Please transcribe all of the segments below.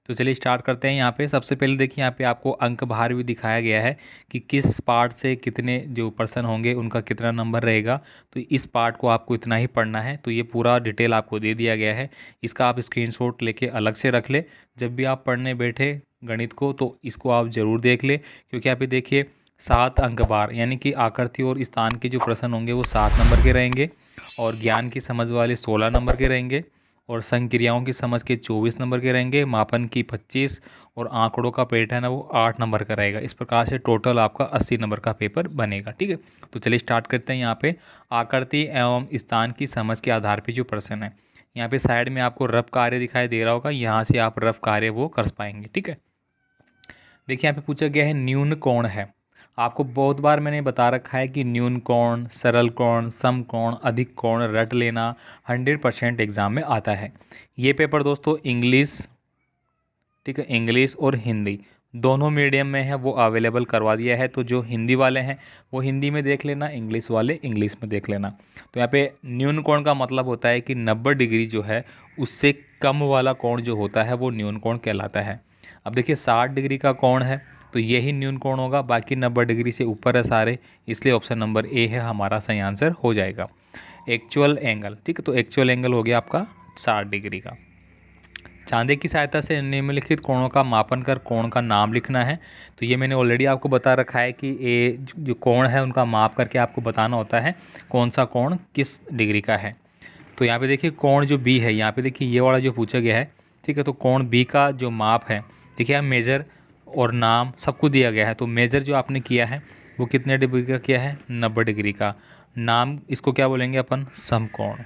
तो चलिए स्टार्ट करते हैं। यहाँ पे सबसे पहले देखिए, यहाँ पे आपको अंक भार भी दिखाया गया है कि किस पार्ट से कितने जो पर्सन होंगे उनका कितना नंबर रहेगा। तो इस पार्ट को आपको इतना ही पढ़ना है। तो ये पूरा डिटेल आपको दे दिया गया है। इसका आप स्क्रीनशॉट लेके अलग से रख ले। जब भी आप पढ़ने बैठे गणित को तो इसको आप ज़रूर देख ले, क्योंकि यहाँ पे देखिए 7 अंक भार यानी कि आकृति और स्थान के जो प्रश्न होंगे वो 7 नंबर के रहेंगे, और ज्ञान की समझ वाले 16 नंबर के रहेंगे, और संक्रियाओं की समझ के 24 नंबर के रहेंगे, मापन की 25, और आंकड़ों का पैटर्न है वो 8 नंबर का रहेगा। इस प्रकार से टोटल आपका 80 नंबर का पेपर बनेगा। ठीक है, तो चलिए स्टार्ट करते हैं। यहाँ पे आकृति एवं स्थान की समझ के आधार पर जो प्रश्न है, यहाँ पे साइड में आपको रफ कार्य दिखाई दे रहा होगा, यहाँ से आप रफ कार्य वो कर पाएंगे। ठीक है, देखिए यहाँ पे पूछा गया है न्यून कोण है। आपको बहुत बार मैंने बता रखा है कि न्यून कोण, सरल कोण, सम कोण, अधिक कोण रट लेना 100% एग्जाम में आता है। ये पेपर दोस्तों इंग्लिश, ठीक है, इंग्लिश और हिंदी दोनों मीडियम में है, वो अवेलेबल करवा दिया है। तो जो हिंदी वाले हैं वो हिंदी में देख लेना, इंग्लिश वाले इंग्लिश में देख लेना। तो यहाँ पे न्यून कोण का मतलब होता है कि 90 डिग्री जो है उससे कम वाला कोण जो होता है वो न्यून कोण कहलाता है। अब देखिए 60 डिग्री का कोण है तो यही न्यून कोण होगा, बाकी 90 डिग्री से ऊपर है सारे, इसलिए ऑप्शन नंबर ए है हमारा सही आंसर हो जाएगा। एक्चुअल एंगल, ठीक है, तो एक्चुअल एंगल हो गया आपका 60 डिग्री का। चांदे की सहायता से निम्नलिखित कोणों का मापन कर कोण का नाम लिखना है। तो ये मैंने ऑलरेडी आपको बता रखा है कि ये जो कोण है उनका माप करके आपको बताना होता है कौन सा कोण किस डिग्री का है। तो यहाँ पे देखिए कोण जो बी है, यहाँ पे देखिए ये वाला जो पूछा गया है, ठीक है, तो कोण बी का जो माप है, देखिए यहाँ मेजर और नाम सब कुछ दिया गया है। तो मेजर जो आपने किया है वो कितने डिग्री का किया है, 90 डिग्री का। नाम इसको क्या बोलेंगे अपन, समकोण,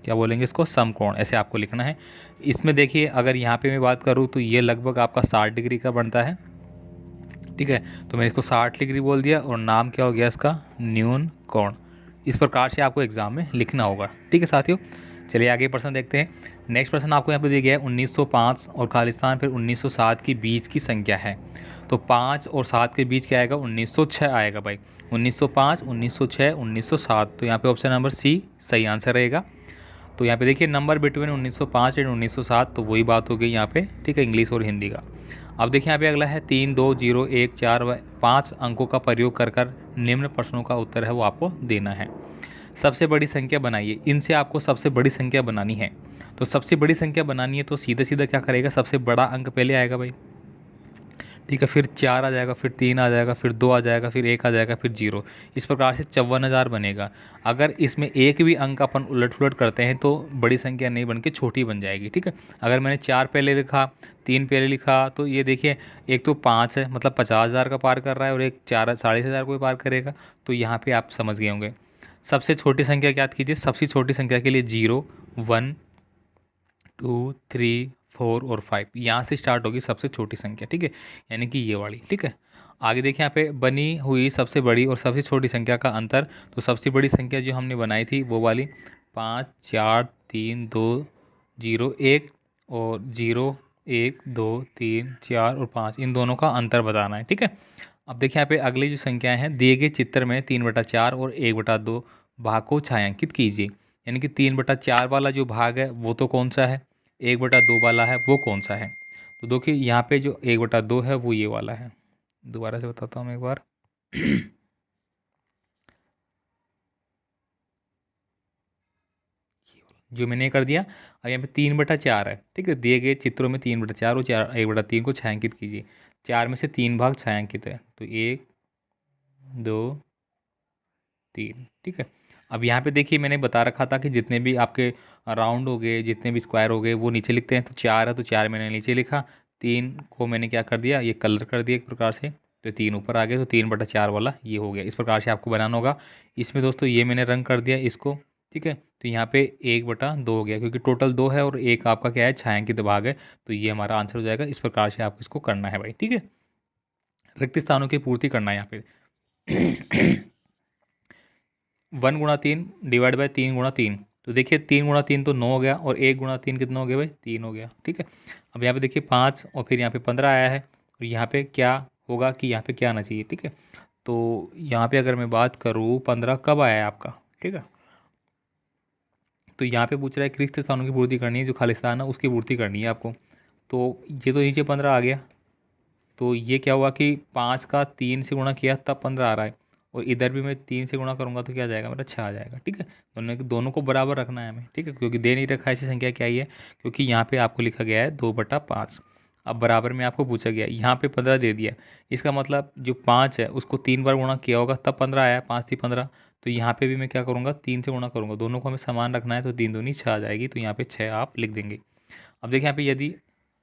क्या बोलेंगे इसको, समकोण, ऐसे आपको लिखना है। इसमें देखिए अगर यहाँ पे मैं बात करूँ तो ये लगभग आपका 60 डिग्री का बनता है। ठीक है, तो मैंने इसको 60 डिग्री बोल दिया, और नाम क्या हो गया इसका, न्यून कोण। इस प्रकार से आपको एग्जाम में लिखना होगा। ठीक है साथियों, चलिए आगे प्रश्न देखते हैं। नेक्स्ट प्रश्न आपको यहाँ पे दिया गया है 1905 और खालिस्तान फिर 1907 के बीच की संख्या है। तो 5 और 7 के बीच क्या आएगा, 1906 आएगा भाई। 1905, 1906, 1907, तो यहाँ पे ऑप्शन नंबर सी सही आंसर रहेगा। तो यहाँ पे देखिए नंबर बिटवीन 1905 एंड 1907, तो वही बात हो गई यहाँ पे, ठीक है, इंग्लिश और हिंदी का। अब देखिए यहाँ पे अगला है 3, 2, 0, 1, 4 व 5 अंकों का प्रयोग कर निम्न प्रश्नों का उत्तर है वो आपको देना है। सबसे बड़ी संख्या बनाइए, इनसे आपको सबसे बड़ी संख्या बनानी है। तो सबसे बड़ी संख्या बनानी है तो सीधा सीधा क्या करेगा, सबसे बड़ा अंक पहले आएगा भाई, ठीक है, फिर 4 आ जाएगा, फिर 3 आ जाएगा, फिर 2 आ जाएगा, फिर 1 आ जाएगा, फिर 0। इस प्रकार से 54,000 बनेगा। अगर इसमें एक भी अंक अपन उलट पुलट करते हैं तो बड़ी संख्या नहीं बन के छोटी बन जाएगी। ठीक है, अगर मैंने 4 पहले लिखा, 3 पहले लिखा, तो ये देखिए एक तो 5 है मतलब 50,000 का पार कर रहा है, और एक 4 40,000 को भी पार करेगा। तो यहाँ पर आप समझ गए होंगे। सबसे छोटी संख्या याद कीजिए, सबसे छोटी संख्या के लिए 0, 1, 2, 3, 4 और 5 यहाँ से स्टार्ट होगी सबसे छोटी संख्या। ठीक है, यानी कि ये वाली। ठीक है, आगे देखिए यहाँ पे बनी हुई सबसे बड़ी और सबसे छोटी संख्या का अंतर। तो सबसे बड़ी संख्या जो हमने बनाई थी वो वाली 5, 4, 3, 2, 0, 1, और 0, 1, 2, 3, 4 और 5, इन दोनों का अंतर बताना है। ठीक है, अब देखिए यहाँ पे अगली जो संख्याएं हैं दिए गए चित्र में 3/4 और 1/2 भाग को छायांकित कीजिए। यानी कि 3/4 वाला जो भाग है वो तो कौन सा है, 1/2 वाला है वो कौन सा है। तो देखिए यहाँ पे जो 1/2 है वो ये वाला है। दोबारा से बताता हूँ एक बार। जो मैंने कर दिया, अब यहाँ पे 3/4 है। ठीक है, दिए गए चित्रों में 3/4 और 1/3 को छायांकित कीजिए। 4 में से 3 भाग छायांकित है, तो 1, 2, 3। ठीक है, अब यहाँ पे देखिए मैंने बता रखा था कि जितने भी आपके राउंड हो गए, जितने भी स्क्वायर हो गए वो नीचे लिखते हैं। तो 4 है तो 4 मैंने नीचे लिखा, 3 को मैंने क्या कर दिया, ये कलर कर दिया एक प्रकार से, तो 3 ऊपर आ गया, तो 3/4 वाला ये हो गया। इस प्रकार से आपको बनाना होगा। इसमें दोस्तों ये मैंने रंग कर दिया इसको। ठीक है, तो यहाँ पे 1/2 हो गया, क्योंकि टोटल 2 है और एक आपका क्या है, छायांकित भाग है, तो ये हमारा आंसर हो जाएगा। इस प्रकार से आपको इसको करना है भाई। ठीक है, रिक्त स्थानों की पूर्ति करना है यहाँ पे। 1 × 3 डिवाइड बाय 3 × 3, तो देखिए 3 × 3 तो 9 हो गया, और 1 × 3 कितना हो गया भाई, 3 हो गया। ठीक है, अब यहाँ पे देखिए 5 और फिर यहाँ पे 15 आया है, और यहाँ पे क्या होगा कि यहाँ पे क्या आना चाहिए। ठीक है, तो यहाँ पे अगर मैं बात करूँ 15 कब आया है आपका। ठीक है, तो यहाँ पे पूछ रहा है रिक्त स्थानों की पूर्ति करनी है, जो खालिस्तान है उसकी पूर्ति करनी है आपको। तो ये तो नीचे 15 आ गया, तो ये क्या हुआ कि 5 का 3 से गुणा किया तब 15 आ रहा है, और इधर भी मैं 3 से गुणा करूँगा तो क्या आ जाएगा मेरा 6 आ जाएगा। ठीक है, दोनों को बराबर रखना है हमें। ठीक है, क्योंकि दे नहीं रखा ऐसी संख्या क्या ही है, क्योंकि यहाँ पे आपको लिखा गया है 2/5। अब बराबर में आपको पूछा गया, यहाँ पे 15 दे दिया, इसका मतलब जो 5 है उसको 3 बार गुणा किया होगा तब 15 आया, 5 थी 15। तो यहाँ पे भी मैं क्या करूँगा, 3 से गुणा करूँगा, दोनों को हमें समान रखना है, तो 3 दूनी 6 आ जाएगी, तो यहाँ पे 6 आप लिख देंगे। अब देखिए यहाँ पे यदि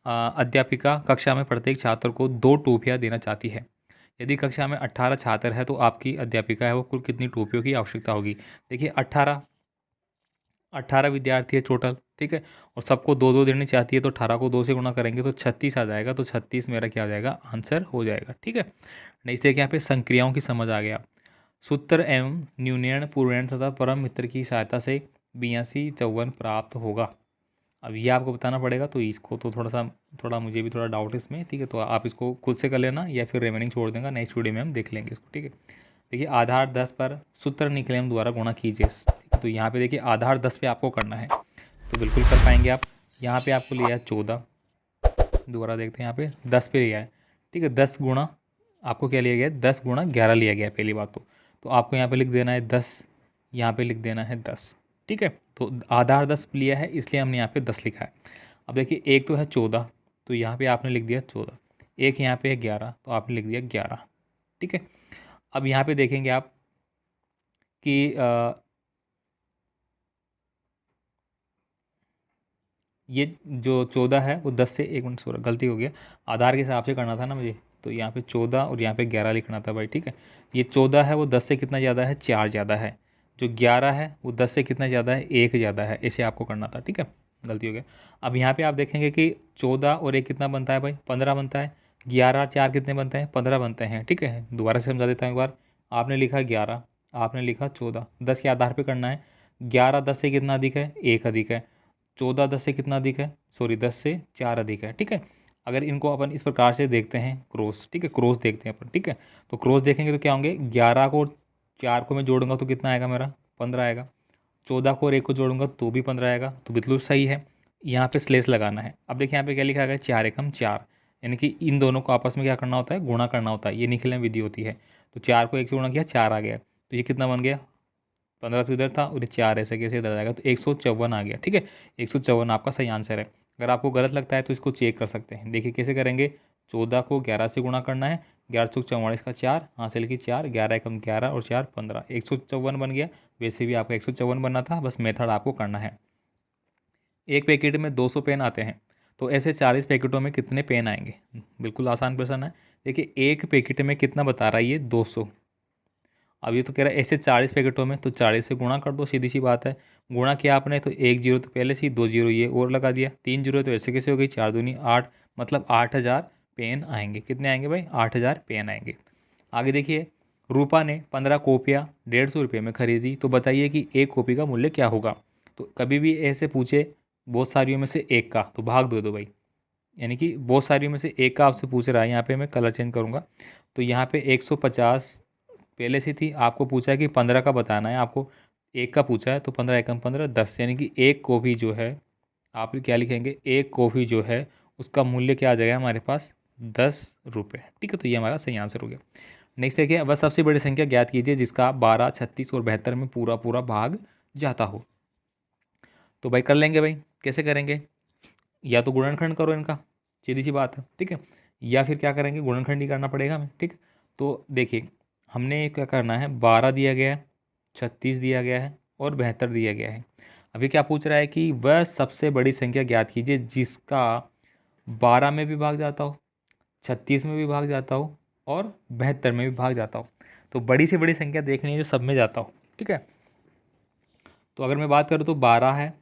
अध्यापिका कक्षा में प्रत्येक छात्र को 2 टोपियाँ देना चाहती है। यदि कक्षा में 18 छात्र है तो आपकी अध्यापिका है वो कुल कितनी टोपियों की आवश्यकता होगी। देखिए 18 विद्यार्थी है टोटल। ठीक है, और सबको 2-2 देनी चाहती है, तो 18 को 2 से गुणा करेंगे तो 36 आ जाएगा, तो 36 मेरा क्या हो जाएगा, आंसर हो जाएगा। ठीक है, नेक्स्ट देखिए यहाँ पे संक्रियाओं की समझ आ गया। सूत्र एवं न्यूनयन पूर्णांक तथा परम मित्र की सहायता से 82 प्राप्त होगा। अब ये आपको बताना पड़ेगा, तो इसको तो थोड़ा मुझे भी थोड़ा डाउट है इसमें। ठीक है, तो आप इसको खुद से कर लेना या फिर रिमेनिंग छोड़ देगा, नेक्स्ट वीडियो में हम देख लेंगे इसको। ठीक है, देखिए आधार 10 पर सूत्र निकलम द्वारा गुणा कीजिए। ठीक है, तो यहाँ पे देखिए आधार 10 पे आपको करना है, तो बिल्कुल कर पाएंगे आप। यहाँ पे आपको लिया है 14, दोबारा देखते हैं, यहाँ पे 10 पे लिया है। ठीक है, 10 गुणा आपको क्या लिया गया है, 10 गुणा 11 लिया गया है पहली बात तो आपको यहाँ पे लिख देना है 10, यहाँ पे लिख देना है 10। ठीक है, तो आधार 10 लिया है इसलिए हमने यहाँ पे 10 लिखा है। अब देखिए एक तो है 14, तो यहाँ पे आपने लिख दिया 14, एक यहाँ पे है 11, तो आपने लिख दिया 11। ठीक है, अब यहाँ पे देखेंगे आप कि ये जो 14 है वो 10 से, एक मिनट सॉरी गलती हो गया, आधार के हिसाब से करना था ना मुझे, तो यहाँ पे 14 और यहाँ पे 11 लिखना था भाई। ठीक है, ये 14 है वो 10 से कितना ज़्यादा है, 4 ज़्यादा है। जो 11 है वो 10 से कितना ज़्यादा है, 1 ज़्यादा है, इसे आपको करना था। ठीक है, गलती हो गया। अब यहाँ पे आप देखेंगे कि 14 और 1 कितना बनता है भाई, 15 बनता है। 11 और 4 कितने बनते हैं, 15 बनते हैं। ठीक है, दोबारा से समझा देता हूँ एक बार। आपने लिखा 11, आपने लिखा 14, 10 के आधार पर करना है। 11 10 से कितना अधिक है, 1 अधिक है। 14 10 से कितना अधिक है, सॉरी 10 से 4 अधिक है। ठीक है, अगर इनको अपन इस प्रकार से देखते हैं क्रॉस, ठीक है, क्रॉस देखते हैं अपन। ठीक है, तो क्रॉस देखेंगे तो क्या होंगे, 11 को 4 को मैं जोड़ूंगा तो कितना आएगा मेरा, 15 आएगा। 14 को और 1 को जोड़ूंगा तो भी 15 आएगा, तो बिल्कुल सही है। यहाँ पे स्लेस लगाना है। अब देखिए यहाँ पे क्या लिखा गया, 4 एकम 4, यानी कि इन दोनों को आपस में क्या करना होता है, गुणा करना होता है, ये निखिलन विधि होती है। तो 4 को 1 से गुणा किया, 4 आ गया, तो ये कितना बन गया, 15 तो इधर था और ये 4 ऐसे कैसे इधर जाएगा, तो 154 आ गया। ठीक है, 154 आपका सही आंसर है। अगर आपको गलत लगता है तो इसको चेक कर सकते हैं। देखिए कैसे करेंगे, 14 को 11 से गुणा करना है, 1144 का 4 हासिल की 4, 11 एकम 11 और 4 15, 154 बन गया। वैसे भी आपका 154 बनना था, बस मेथड आपको करना है। एक पैकेट में 200 पेन आते हैं, तो ऐसे 40 पैकेटों में कितने पेन आएंगे। बिल्कुल आसान क्वेश्चन है। देखिए एक पैकेट में कितना बता रहा है ये, 200। अब ये तो कह रहा है ऐसे 40 पैकेटों में, तो 40 से गुणा कर दो, सीधी सी बात है। गुणा किया आपने तो 1 जीरो तो पहले से ही, 2 जीरो ये और लगा दिया, 3 जीरो तो ऐसे कैसे हो गई, 4 दूनी 8, मतलब 8000 पेन आएंगे। कितने आएंगे भाई, 8000 पेन आएंगे। आगे देखिए, रूपा ने 15 कॉपियाँ 150 रुपये में खरीदी, तो बताइए कि एक कॉपी का मूल्य क्या होगा। तो कभी भी ऐसे पूछे बहुत सारियों में से एक का, तो भाग दो भाई, यानी कि बहुत सारियों में से एक का आपसे पूछ रहा है। यहाँ पे मैं कलर चेंज करूँगा, तो यहाँ पे 150 पहले से थी, आपको पूछा है कि 15 का बताना है, आपको एक का पूछा है, तो 15 एकम 15 10, यानी कि एक कॉफ़ी जो है, आप क्या लिखेंगे, एक कॉफ़ी जो है उसका मूल्य क्या आ जाएगा हमारे पास, 10 रुपये। ठीक है, तो ये हमारा सही आंसर हो गया। नेक्स्ट देखिए, बस सबसे बड़ी संख्या ज्ञात कीजिए जिसका 12 36 और 72 में पूरा पूरा भाग जाता हो। तो भाई कर लेंगे भाई, कैसे करेंगे, या तो गुणनखंड करो इनका, सीधी सी बात है। ठीक है, या फिर क्या करेंगे, गुणनखंड ही करना पड़ेगा हमें। ठीक है, तो देखिए हमने क्या करना है, 12 दिया गया है, 36 दिया गया है और 72 दिया गया है। अभी क्या पूछ रहा है कि वह सबसे बड़ी संख्या ज्ञात कीजिए जिसका 12 में भी भाग जाता हो, 36 में भी भाग जाता हो और 72 में भी भाग जाता हो। तो बड़ी से बड़ी संख्या देखनी है जो सब में जाता हो। ठीक है, तो अगर मैं बात करूँ तो 12 है,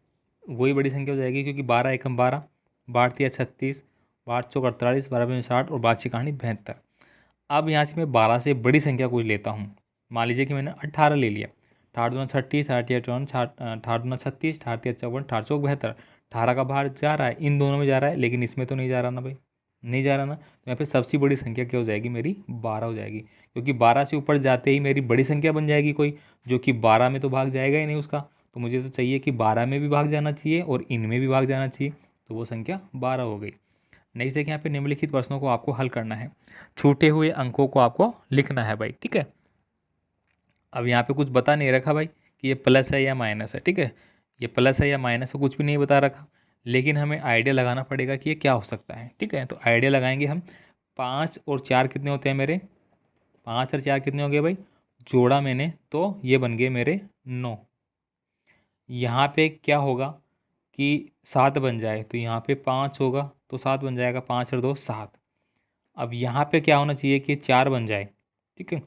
वही बड़ी संख्या हो जाएगी, क्योंकि 12 एकम 12, 12 तिया 36, 12 चौक 48, 12 पंजे 60 और 12 कहानी 72। अब यहाँ से मैं 12 से बड़ी संख्या कुछ लेता हूँ। मान लीजिए कि मैंने 18 ले लिया, 18 दूना 36, 18 तिया 54, 18 दूना 36, 18 तिया 54, 18 चौक 72। 18 का बाहर जा रहा है, इन दोनों में जा रहा है, लेकिन इसमें तो नहीं जा रहा ना भाई, नहीं जा रहा ना। तो यहाँ पे सबसे बड़ी संख्या क्या हो जाएगी मेरी, 12 हो जाएगी, क्योंकि 12 से ऊपर जाते ही मेरी बड़ी संख्या बन जाएगी कोई, जो कि 12 में तो भाग जाएगा ही नहीं उसका। तो मुझे तो चाहिए कि 12 में भी भाग जाना चाहिए और इनमें भी भाग जाना चाहिए, तो वो संख्या 12 हो गई। नेक्स्ट देखिए यहाँ पे निम्नलिखित प्रश्नों को आपको हल करना है, छूटे हुए अंकों को आपको लिखना है भाई, ठीक है। अब यहाँ पे कुछ बता नहीं रखा भाई कि ये प्लस है या माइनस है, ठीक है, ये प्लस है या माइनस है कुछ भी नहीं बता रखा, लेकिन हमें आइडिया लगाना पड़ेगा कि ये क्या हो सकता है, ठीक है। तो आइडिया लगाएंगे हम। 5 और 4 कितने होते हैं मेरे, 5 और 4 कितने हो गए भाई, जोड़ा मैंने तो ये बन गए मेरे 9। यहाँ पे क्या होगा कि 7 बन जाए तो यहाँ पे 5 होगा तो 7 बन जाएगा, 5 और 2 7। अब यहाँ पे क्या होना चाहिए कि 4 बन जाए, ठीक है।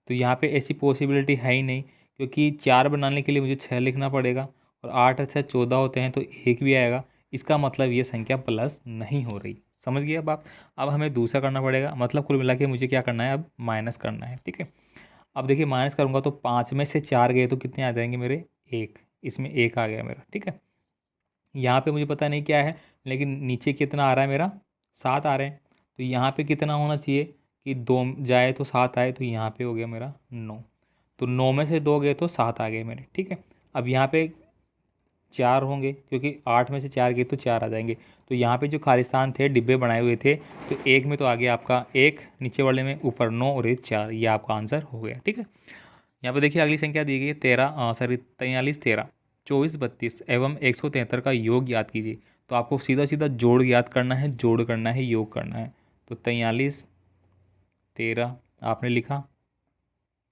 तो यहाँ पे ऐसी पॉसिबिलिटी है ही नहीं, क्योंकि 4 बनाने के लिए मुझे 6 लिखना पड़ेगा, और 8 और 6 14 होते हैं तो 1 भी आएगा। इसका मतलब ये संख्या प्लस नहीं हो रही, समझ गए अब आप। अब हमें दूसरा करना पड़ेगा, मतलब कुल मिला के मुझे क्या करना है, अब माइनस करना है, ठीक है। अब देखिए माइनस करूँगा तो 5 में से 4 गए तो कितने आ जाएंगे मेरे, 1। इसमें 1 आ गया मेरा, ठीक है। यहाँ पे मुझे पता नहीं क्या है, लेकिन नीचे कितना आ रहा है मेरा, 7 आ रहे हैं। तो यहाँ पे कितना होना चाहिए कि 2 जाए तो 7 आए, तो यहाँ पे हो गया मेरा 9। तो 9 में से 2 गए तो 7 आ गए मेरे, ठीक है। अब यहाँ पे 4 होंगे, क्योंकि 8 में से 4 गए तो 4 आ जाएंगे। तो यहाँ पे जो खालिस्तान थे, डिब्बे बनाए हुए थे, तो एक में तो आ गया आपका 1, नीचे वाले में ऊपर 9 और 1 4, ये आपका आंसर हो गया, ठीक है। यहाँ पे देखिए अगली संख्या दी गई है 43 13 24 32 एवं 173 का योग याद कीजिए। तो आपको सीधा सीधा जोड़ याद करना है, जोड़ करना है, योग करना है। तो 43 13 आपने लिखा,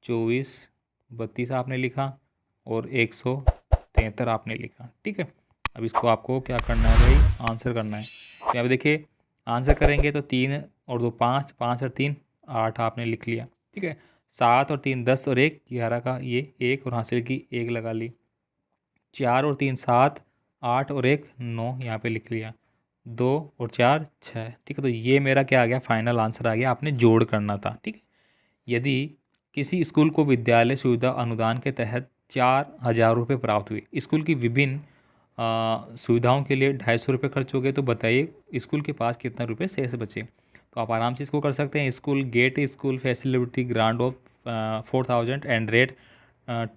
24 32 आपने लिखा, और 173 आपने लिखा, ठीक है। अब इसको आपको क्या करना है भाई, आंसर करना है। तो यहाँ पे देखिए आंसर करेंगे तो 3 और 2 5, 5 और 3 8 आपने लिख लिया, ठीक है। 7 और 3 10 और 1 11 का ये 1 और हासिल की 1 लगा ली। 4 और 3 7, 8 और 1 9 यहाँ पे लिख लिया। 2 और 4 6, ठीक है। तो ये मेरा क्या आ गया, फाइनल आंसर आ गया। आपने जोड़ करना था, ठीक है। यदि किसी स्कूल को विद्यालय सुविधा अनुदान के तहत 4,000 रुपये प्राप्त हुए, स्कूल की विभिन्न सुविधाओं के लिए 250 रुपये खर्च हो गए, तो बताइए स्कूल के पास कितना रुपये शेष बचे। तो आप आराम से इसको कर सकते हैं। School gate school facility grant of 4,000 and rate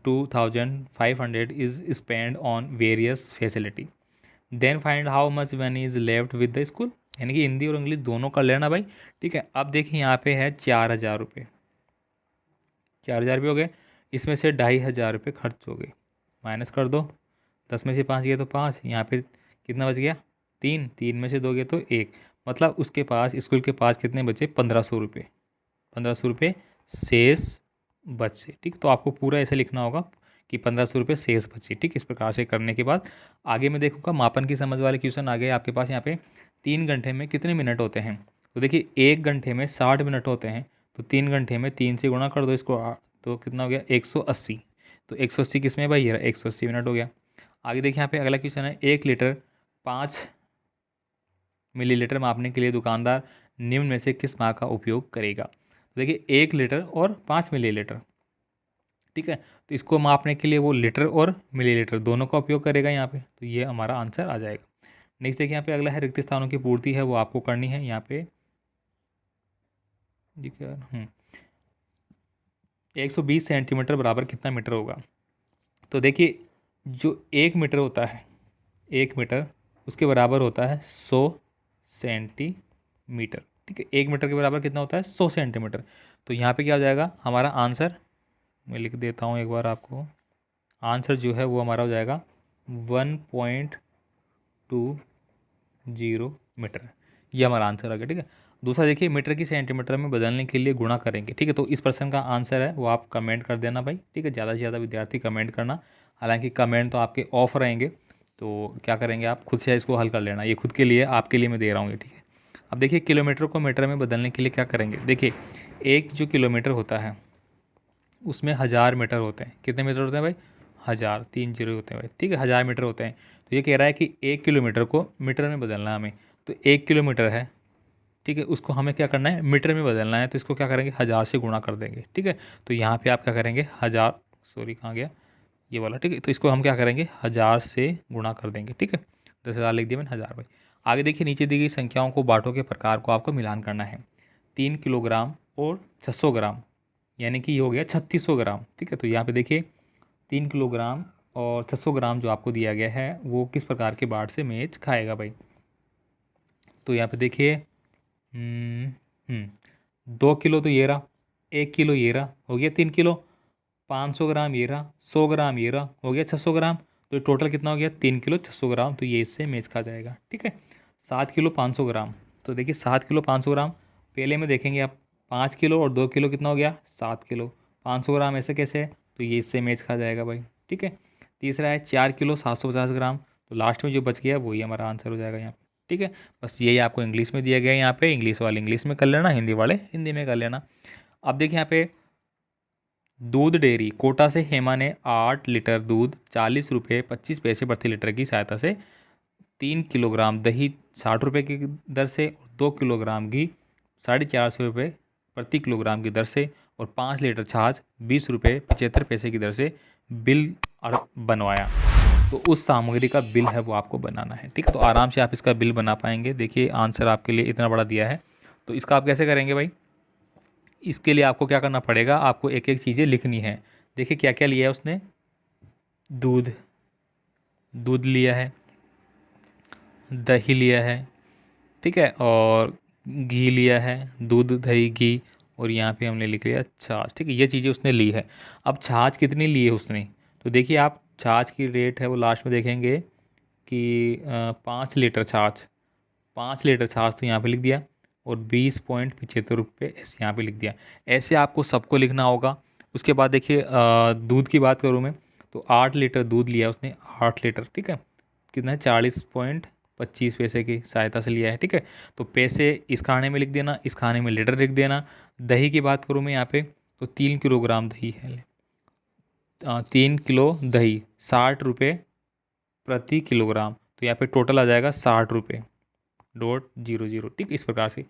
2,500 is spend on various facility, then find how much money is left with the school. यानी कि हिंदी और इंग्लिश दोनों कर लेना भाई, ठीक है। अब देखिए यहाँ पे है 4,000 रुपये, 4,000 रुपये हो गए, इसमें से 2,500 रुपये खर्च हो गए, माइनस कर दो। 10 में से 5 गया तो 5, यहाँ पे कितना बच गया, 3, 3 में से 2 गया तो 1। मतलब उसके पास, स्कूल के पास कितने बचे, 1,500 रुपये, 1,500 रुपये शेष बचे, ठीक। तो आपको पूरा ऐसे लिखना होगा कि 1,500 रुपये शेष बचे, ठीक। इस प्रकार से करने के बाद आगे मैं देखूँगा मापन की समझ वाले क्वेश्चन आ गए आपके पास। यहाँ पे 3 घंटे में कितने मिनट होते हैं। तो देखिए 1 घंटे में 60 मिनट होते हैं, तो 3 घंटे में 3 से गुणा कर दो इसको, तो कितना हो गया 180। तो 180 किस में भाई, ये 180 मिनट हो गया। आगे देखिए यहाँ पे अगला क्वेश्चन है, 1 लीटर 5 मिलीलीटर मापने के लिए दुकानदार निम्न में से किस माप का उपयोग करेगा। तो देखिए 1 लीटर और 5 मिलीलीटर, ठीक है। तो इसको मापने के लिए वो लीटर और मिलीलीटर दोनों का उपयोग करेगा यहाँ पे, तो ये हमारा आंसर आ जाएगा। नेक्स्ट देखिए यहाँ पे अगला है, रिक्त स्थानों की पूर्ति है वो आपको करनी है। यहाँ पे जी क्या 120 सेंटीमीटर बराबर कितना मीटर होगा। तो देखिए जो 1 मीटर होता है, 1 मीटर उसके बराबर होता है 100 सेंटीमीटर, ठीक है। 1 मीटर के बराबर कितना होता है, 100 सेंटीमीटर। तो यहाँ पे क्या हो जाएगा हमारा आंसर, मैं लिख देता हूँ एक बार आपको, आंसर जो है वो हमारा हो जाएगा 1.20 मीटर, ये हमारा आंसर आ गया, ठीक है। दूसरा देखिए मीटर की सेंटीमीटर में बदलने के लिए गुणा करेंगे, ठीक है। तो इस प्रश्न का आंसर है वो आप कमेंट कर देना भाई, ठीक है। ज़्यादा से ज़्यादा विद्यार्थी कमेंट करना, हालांकि कमेंट तो आपके ऑफ रहेंगे, तो क्या करेंगे आप खुद से इसको हल कर लेना, ये खुद के लिए आपके लिए मैं दे रहा हूँ, ठीक है। अब देखिए किलोमीटर को मीटर में बदलने के लिए क्या करेंगे। देखिए एक जो किलोमीटर होता है उसमें 1,000 मीटर होते हैं, कितने मीटर होते हैं भाई, 1,000, 3 जीरो होते हैं भाई, ठीक है, 1,000 मीटर होते हैं। तो ये कह रहा है कि 1 किलोमीटर को मीटर में बदलना है हमें, तो 1 किलोमीटर है, ठीक है, उसको हमें क्या करना है, मीटर में बदलना है। तो इसको क्या करेंगे, 1,000 से गुणा कर देंगे, ठीक है। तो यहाँ पे आप क्या करेंगे, 1,000, सॉरी कहाँ गया ये वाला, ठीक है। तो इसको हम क्या करेंगे, 1,000 से गुणा कर देंगे, ठीक है। 10,000 लिख दिया मैंने, 1,000 भाई। आगे देखिए नीचे दी गई संख्याओं को बाटों के प्रकार को आपको मिलान करना है। 3 किलोग्राम और 600 ग्राम, यानी कि ये हो गया 3,600 ग्राम, ठीक है। तो यहाँ पे देखिए 3 किलोग्राम और 600 ग्राम जो आपको दिया गया है वो किस प्रकार के बाट से मैच खाएगा भाई। तो यहाँ पे देखिए हम्म, 2 किलो तो ये रहा, 1 किलो ये रहा, हो गया 3 किलो। 500 ग्राम ये रहा, 100 ग्राम ये रहा, हो गया 600 ग्राम। तो टोटल कितना हो गया? 3 किलो 600 ग्राम। तो ये इससे मेच खा जाएगा, ठीक है। 7 किलो 500 ग्राम, तो देखिए 7 किलो 500 ग्राम पहले में देखेंगे आप। 5 किलो और 2 किलो कितना हो गया? 7 किलो। 500 ग्राम ऐसे कैसे है? तो ये इससे मैच खा जाएगा भाई, ठीक है। तीसरा है 4 किलो 750 ग्राम, तो लास्ट में जो बच गया वही हमारा आंसर हो जाएगा यहाँ पे, ठीक है। बस यही आपको इंग्लिश में दिया गया है यहाँ पे। इंग्लिश वाले इंग्लिश में कर लेना, हिंदी वाले हिंदी में कर लेना। अब देखिए यहाँ पे दूध डेयरी कोटा से हेमा ने 8 लीटर दूध 40 रुपये 25 पैसे प्रति लीटर की सहायता से 3 किलोग्राम दही 60 रुपये की दर से, 2 किलोग्राम घी 450 रुपये प्रति किलोग्राम की दर से और 5 लीटर छाछ 20 रुपये 75 पैसे की दर से बिल बनवाया। तो उस सामग्री का बिल है वो आपको बनाना है, ठीक है। तो आराम से आप इसका बिल बना पाएंगे। देखिए आंसर आपके लिए इतना बड़ा दिया है, तो इसका आप कैसे करेंगे भाई? इसके लिए आपको क्या करना पड़ेगा? आपको एक एक चीज़ें लिखनी है। देखिए क्या क्या लिया है उसने। दूध, दूध लिया है, दही लिया है, ठीक है, और घी लिया है, दूध दही घी, और यहाँ पे हमने लिख लिया छाछ, ठीक है। ये चीज़ें उसने ली है। अब छाछ कितनी ली है उसने? तो देखिए आप छाछ की रेट है वो लास्ट में देखेंगे कि 5 लीटर छाछ, 5 लीटर छाछ तो यहाँ पे लिख दिया, और 20.75 रुपये ऐसे यहाँ पे लिख दिया। ऐसे आपको सबको लिखना होगा। उसके बाद देखिए दूध की बात करूँ मैं, तो 8 लीटर दूध लिया उसने, 8 लीटर, ठीक है। कितना है? 40.25 पैसे की सहायता से लिया है, ठीक है। तो पैसे इस खाने में लिख देना, इस खाने में लीटर लिख देना। दही की बात करूँ मैं यहाँ पे, तो 3 किलोग्राम दही है। 3 किलो दही 60 रुपये प्रति किलोग्राम, तो यहाँ पे टोटल आ जाएगा 60 रुपये .00, ठीक, इस प्रकार से।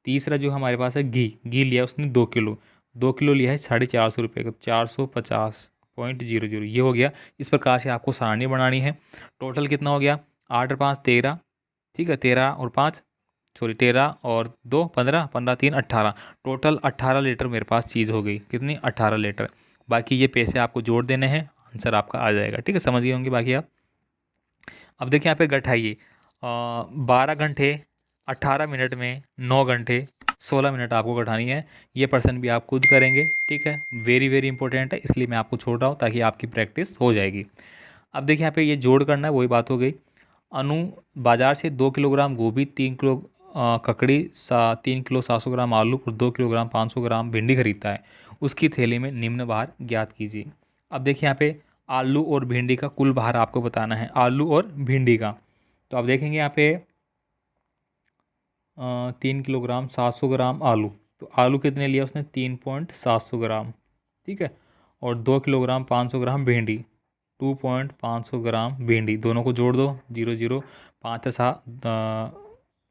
तीसरा जो हमारे पास है घी, घी लिया उसने 2 किलो, 2 किलो लिया है 450 रुपये का, 450.00, ये हो गया। इस प्रकार से आपको सारणी बनानी है। टोटल कितना हो गया? 8 और 5 13, ठीक है। 13 और 5, सॉरी 13 और 2 15, 15 3 18, टोटल 18 लीटर मेरे पास चीज़ हो गई। कितनी? 18 लीटर। बाकी ये पैसे आपको जोड़ देने हैं, आंसर आपका आ जाएगा, ठीक है। समझ गए होंगे बाकी आप। अब देखिए यहाँ पे गठाइए 12 घंटे 18 मिनट में 9 घंटे 16 मिनट आपको गठानी है। ये पर्सन भी आप खुद करेंगे, ठीक है। वेरी वेरी इंपॉर्टेंट है, इसलिए मैं आपको छोड़ रहा हूँ ताकि आपकी प्रैक्टिस हो जाएगी। अब देखिए यहाँ पे ये जोड़ करना है, वही बात हो गई। अनु बाजार से 2 किलोग्राम गोभी, 3 किलो ककड़ी, 3 किलो 700 ग्राम आलू और 2 किलोग्राम 500 ग्राम भिंडी खरीदता है। उसकी थैली में निम्न भार ज्ञात कीजिए। अब देखिए यहाँ पे आलू और भिंडी का कुल भार आपको बताना है, आलू और भिंडी का। तो आप देखेंगे यहाँ पे 3 किलोग्राम 700 ग्राम आलू, तो आलू कितने लिया उसने? 3.700 ग्राम, ठीक है। और 2 किलोग्राम 500 ग्राम भिंडी, 2.500 ग्राम भिंडी, दोनों को जोड़ दो, 0 0, 5 और 7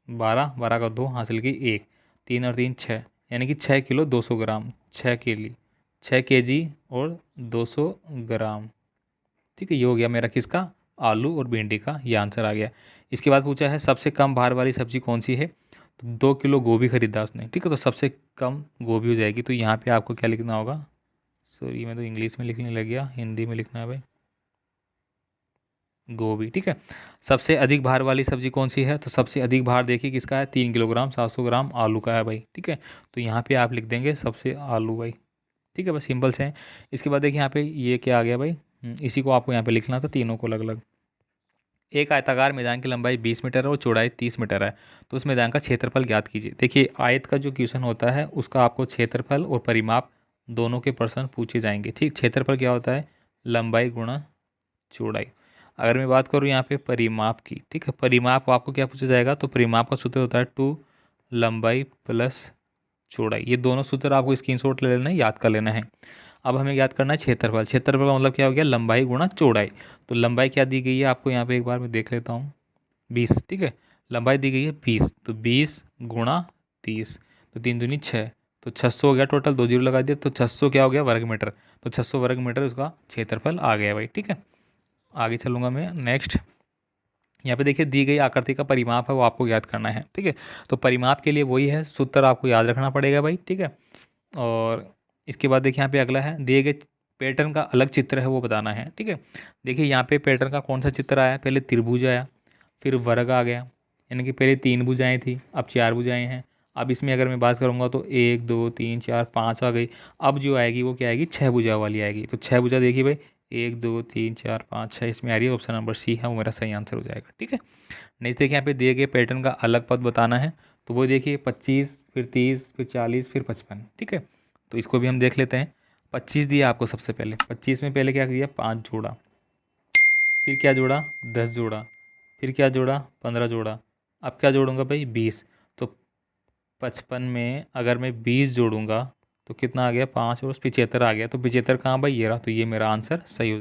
12, 12 का 2 हासिल की 1, 3 और 3 6, यानी कि 6 किलो 200 ग्राम, 6 केजी और 200 ग्राम, ठीक है। ये हो गया मेरा किसका? आलू और भिंडी का, ये आंसर आ गया। इसके बाद पूछा है सबसे कम भार वाली सब्जी कौन सी है? तो 2 किलो गोभी खरीदा उसने, ठीक है। तो सबसे कम गोभी हो जाएगी। तो यहाँ पे आपको क्या लिखना होगा? सॉरी मैं तो इंग्लिश में लिखने लग गया, हिंदी में लिखना है भाई, गोभी, ठीक है। सबसे अधिक भार वाली सब्जी कौन सी है? तो सबसे अधिक भार देखिए किसका है? 3 किलोग्राम 700 ग्राम आलू का है भाई, ठीक है। तो यहाँ पे आप लिख देंगे सबसे आलू भाई, ठीक है। बस सिंपल से है। इसके बाद देखिए यहाँ पे ये क्या आ गया भाई? इसी को आपको यहाँ पे लिखना था, तीनों को अलग अलग। एक आयताकार मैदान की लंबाई 20 मीटर है और चौड़ाई 30 मीटर है, तो उस मैदान का क्षेत्रफल ज्ञात कीजिए। देखिए आयत का जो क्वेश्चन होता है उसका आपको क्षेत्रफल और परिमाप दोनों के प्रश्न पूछे जाएंगे, ठीक। क्षेत्रफल क्या होता है? लंबाई गुणा चौड़ाई। अगर मैं बात करूँ यहाँ पे परिमाप की, ठीक है, परिमाप आपको क्या पूछा जाएगा? तो परिमाप का सूत्र होता है 2 लंबाई प्लस चौड़ाई। ये दोनों सूत्र आपको स्क्रीनशॉट ले लेना है, याद कर लेना है। अब हमें याद करना है क्षेत्रफल। क्षेत्रफल का मतलब क्या हो गया? लंबाई गुणा चौड़ाई। तो लंबाई क्या दी गई है आपको यहाँ पे? एक बार मैं देख लेता हूँ, 20, ठीक है। लंबाई दी गई है 20, तो 20 गुणा 30, तो 3 दूनी 6, तो 600 हो गया टोटल, 2 जीरो लगा दिया, तो 600 क्या हो गया? वर्ग मीटर। तो 600 वर्ग मीटर उसका क्षेत्रफल आ गया भाई, ठीक है। आगे चलूँगा मैं, नेक्स्ट। यहाँ पे देखिए दी गई आकृति का परिमाप है वो आपको याद करना है, ठीक है। तो परिमाप के लिए वही है, सूत्र आपको याद रखना पड़ेगा भाई, ठीक है। और इसके बाद देखिए यहाँ पे अगला है, दिए गए पैटर्न का अलग चित्र है वो बताना है, ठीक है। देखिए यहाँ पे पैटर्न का कौन सा चित्र आया? पहले त्रिभुज आया, फिर वर्ग आ गया, यानी कि पहले 3 भुजाएं थी, अब 4 भुजाएं हैं, अब इसमें अगर मैं बात करूँगा तो 1 2 3 4 5 आ गई। अब जो आएगी वो क्या आएगी, 6 भुजा वाली आएगी। तो 6 भुजा देखिए भाई, 1 2 3 4 5 6 इसमें आ रही है। ऑप्शन नंबर सी है वो मेरा सही आंसर हो जाएगा। ठीक है। नेक्स्ट देखिए यहाँ पे दिए गए पैटर्न का अलग पद बताना है। तो वो देखिए 25, फिर 30, फिर 40, फिर 55। ठीक है। तो इसको भी हम देख लेते हैं। 25 दिया आपको सबसे पहले। 25 में पहले क्या किया, 5 जोड़ा, फिर क्या जोड़ा, 10 जोड़ा, फिर क्या जोड़ा, 15 जोड़ा। अब क्या जोड़ूंगा भाई, 20। तो 55 में अगर मैं 20 जोड़ूंगा तो कितना आ गया, 5 और 75 आ गया। तो 75 कहाँ भाई, ये रहा। तो ये मेरा आंसर सही हो